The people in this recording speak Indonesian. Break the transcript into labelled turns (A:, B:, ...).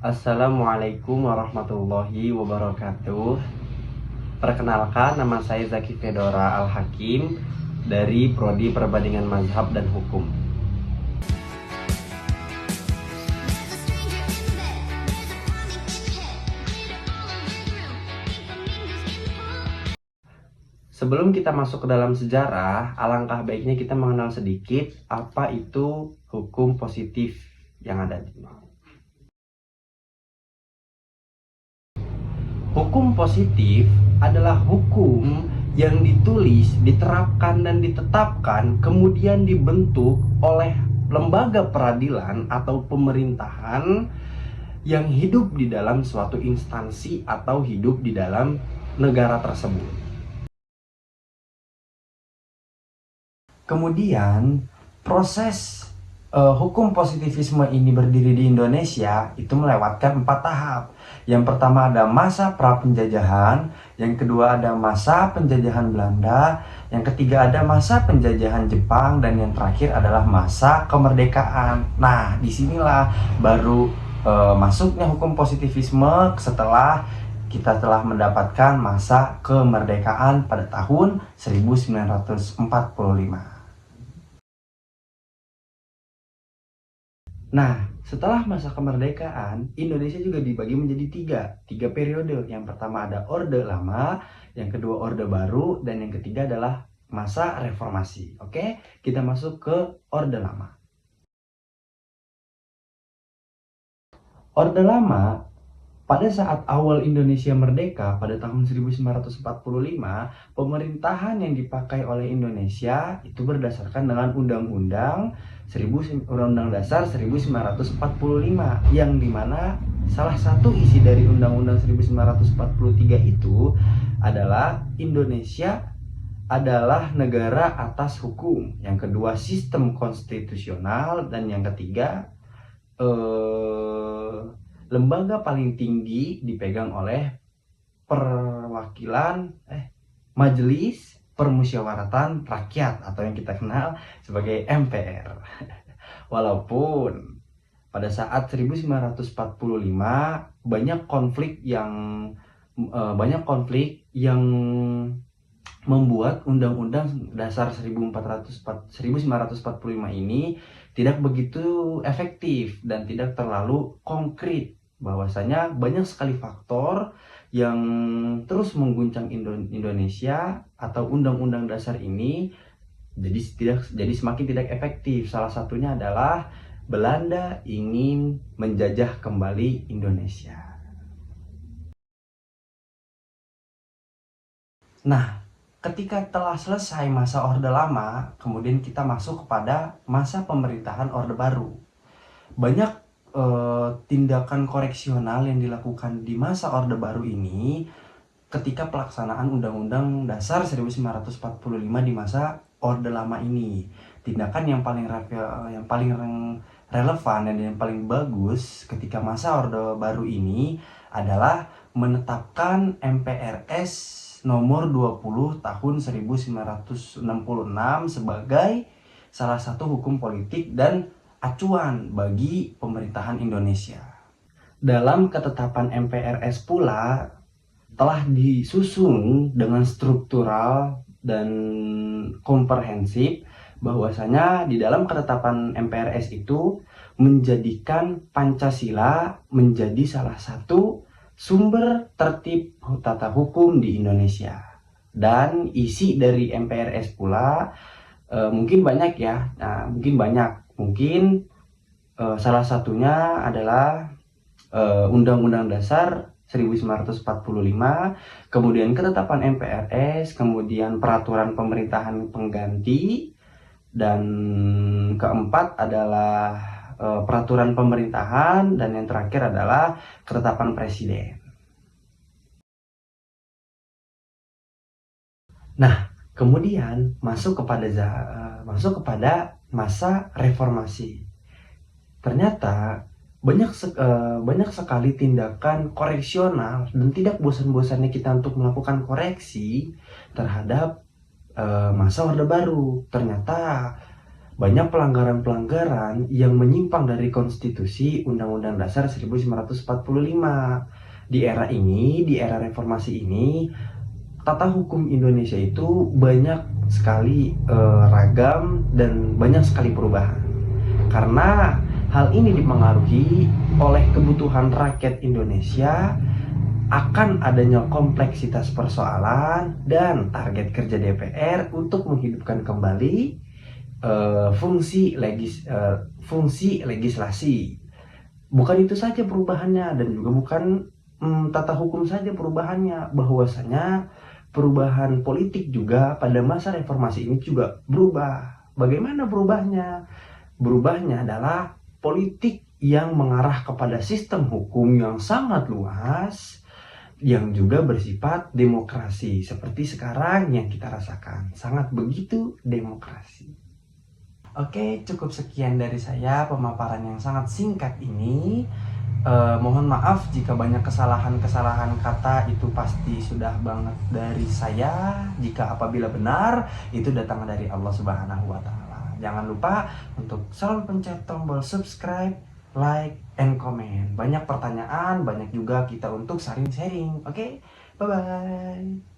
A: Assalamualaikum warahmatullahi wabarakatuh. Perkenalkan, nama saya Zaki Fedora Al-Hakim dari Prodi Perbandingan Mazhab dan Hukum. Sebelum kita masuk ke dalam sejarah, alangkah baiknya kita mengenal sedikit apa itu hukum positif yang ada di sini. Hukum positif adalah hukum yang ditulis, diterapkan, dan ditetapkan, kemudian dibentuk oleh lembaga peradilan atau pemerintahan yang hidup di dalam suatu instansi atau hidup di dalam negara tersebut. Kemudian proses hukum positivisme ini berdiri di Indonesia itu melewatkan 4 tahap. Yang pertama ada masa pra-penjajahan, yang kedua ada masa penjajahan Belanda, yang ketiga ada masa penjajahan Jepang, dan yang terakhir adalah masa kemerdekaan. Nah, disinilah baru masuknya hukum positivisme setelah kita telah mendapatkan masa kemerdekaan pada tahun 1945. Nah, setelah masa kemerdekaan, Indonesia juga dibagi menjadi tiga periode. Yang pertama ada Orde Lama, yang kedua Orde Baru, dan yang ketiga adalah masa reformasi. Oke, kita masuk ke Orde Lama. Orde Lama, pada saat awal Indonesia merdeka pada tahun 1945, pemerintahan yang dipakai oleh Indonesia itu berdasarkan dengan Undang-Undang Dasar 1945, yang dimana salah satu isi dari Undang-Undang 1943 itu adalah Indonesia adalah negara atas hukum, yang kedua sistem konstitusional, dan yang ketiga lembaga paling tinggi dipegang oleh Majelis Permusyawaratan Rakyat atau yang kita kenal sebagai MPR. Walaupun pada saat 1945 banyak konflik yang membuat Undang-Undang Dasar 1945 ini tidak begitu efektif dan tidak terlalu konkret. Bahwasanya banyak sekali faktor yang terus mengguncang Indonesia atau Undang-Undang Dasar ini jadi semakin tidak efektif. Salah satunya adalah Belanda ingin menjajah kembali Indonesia. Nah, ketika telah selesai masa Orde Lama, kemudian kita masuk kepada masa pemerintahan Orde Baru. Banyak tindakan koreksional yang dilakukan di masa Orde Baru ini ketika pelaksanaan Undang-Undang Dasar 1945 di masa Orde Lama ini. Tindakan yang paling relevan dan yang paling bagus ketika masa Orde Baru ini adalah menetapkan MPRS nomor 20 tahun 1966 sebagai salah satu hukum politik dan acuan bagi pemerintahan Indonesia. Dalam ketetapan MPRS pula telah disusun dengan struktural dan komprehensif, bahwasanya di dalam ketetapan MPRS itu menjadikan Pancasila menjadi salah satu sumber tertib tata hukum di Indonesia. Dan isi dari MPRS pula mungkin banyak ya. Mungkin salah satunya adalah Undang-Undang Dasar 1945, kemudian ketetapan MPRS, kemudian peraturan pemerintahan pengganti, dan keempat adalah peraturan pemerintahan, dan yang terakhir adalah ketetapan presiden. Nah, kemudian masuk kepada masa reformasi. Ternyata banyak sekali tindakan koreksional dan tidak bosan-bosannya kita untuk melakukan koreksi terhadap masa Orde Baru. Ternyata banyak pelanggaran-pelanggaran yang menyimpang dari konstitusi Undang-Undang Dasar 1945. Di era ini, di era reformasi ini, tata hukum Indonesia itu banyak sekali ragam dan banyak sekali perubahan. Karena hal ini dipengaruhi oleh kebutuhan rakyat Indonesia akan adanya kompleksitas persoalan dan target kerja DPR untuk menghidupkan kembali fungsi legislasi. Bukan itu saja perubahannya, dan juga bukan tata hukum saja perubahannya, bahwasanya perubahan politik juga pada masa reformasi ini juga berubah. Bagaimana berubahnya? Berubahnya adalah politik yang mengarah kepada sistem hukum yang sangat luas, yang juga bersifat demokrasi, seperti sekarang yang kita rasakan. Sangat begitu demokrasi. Oke, cukup sekian dari saya pemaparan yang sangat singkat ini. Mohon maaf jika banyak kesalahan-kesalahan kata, itu pasti sudah banget dari saya. Jika apabila benar, itu datang dari Allah Subhanahu wa Ta'ala. Jangan lupa untuk selalu pencet tombol subscribe, like, and comment. Banyak pertanyaan, banyak juga kita untuk sharing-sharing. Oke, bye-bye.